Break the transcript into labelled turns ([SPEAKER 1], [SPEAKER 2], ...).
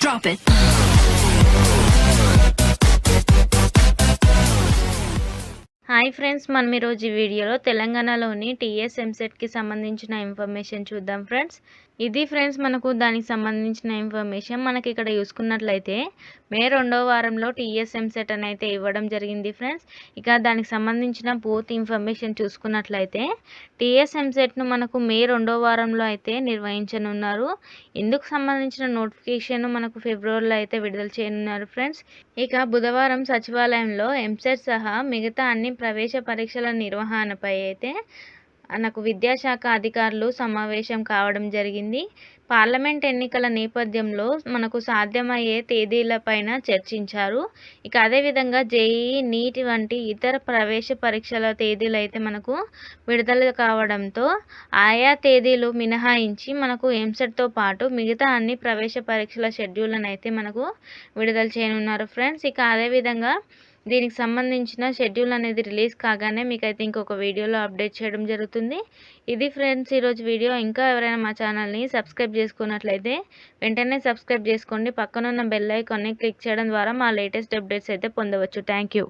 [SPEAKER 1] drop it.
[SPEAKER 2] Hi friends, మనం ఈరోజు ఈ వీడియోలో తెలంగాణలోని టీఎస్ ఎంసెట్కి సంబంధించిన ఇన్ఫర్మేషన్ చూద్దాం ఫ్రెండ్స్. ఇది ఫ్రెండ్స్ మనకు దానికి సంబంధించిన ఇన్ఫర్మేషన్. మనకి ఇక్కడ చూసుకున్నట్లయితే మే 2వ వారంలో టీఎస్ ఎంసెట్ అని అయితే ఇవ్వడం జరిగింది ఫ్రెండ్స్. ఇక దానికి సంబంధించిన పూర్తి ఇన్ఫర్మేషన్ చూసుకున్నట్లయితే టీఎస్ ఎంసెట్ను మనకు మే 2వ వారంలో అయితే నిర్వహించనున్నారు. ఇందుకు సంబంధించిన నోటిఫికేషన్ మనకు ఫిబ్రవరిలో అయితే విడుదల చేయనున్నారు ఫ్రెండ్స్. ఇక బుధవారం సచివాలయంలో ఎంసెట్ సహా మిగతా అన్ని ప్రవేశ పరీక్షల నిర్వహణపై అయితే మనకు విద్యాశాఖ అధికారులు సమావేశం కావడం జరిగింది. పార్లమెంట్ ఎన్నికల నేపథ్యంలో మనకు సాధ్యమయ్యే తేదీలపైన చర్చించారు. ఇక అదేవిధంగా జేఈఈ, నీట్ వంటి ఇతర ప్రవేశ పరీక్షల తేదీలు అయితే మనకు విడుదల కావడంతో ఆయా తేదీలు మినహాయించి మనకు ఎంసెట్తో పాటు మిగతా అన్ని ప్రవేశ పరీక్షల షెడ్యూల్ని అయితే మనకు విడుదల చేయనున్నారు ఫ్రెండ్స్. ఇక అదేవిధంగా దీనికి సంబంధించిన షెడ్యూల్ అనేది రిలీజ్ కాగానే మీకైతే ఇంకొక వీడియోలో అప్డేట్ చేయడం జరుగుతుంది. ఇది ఫ్రెండ్స్ ఈరోజు వీడియో. ఇంకా ఎవరైనా మా ఛానల్ని సబ్స్క్రైబ్ చేసుకున్నట్లయితే వెంటనే సబ్స్క్రైబ్ చేసుకోండి. పక్కనున్న బెల్ ఐకాన్ని క్లిక్ చేయడం ద్వారా మా లేటెస్ట్ అప్డేట్స్ అయితే పొందవచ్చు. Thank you.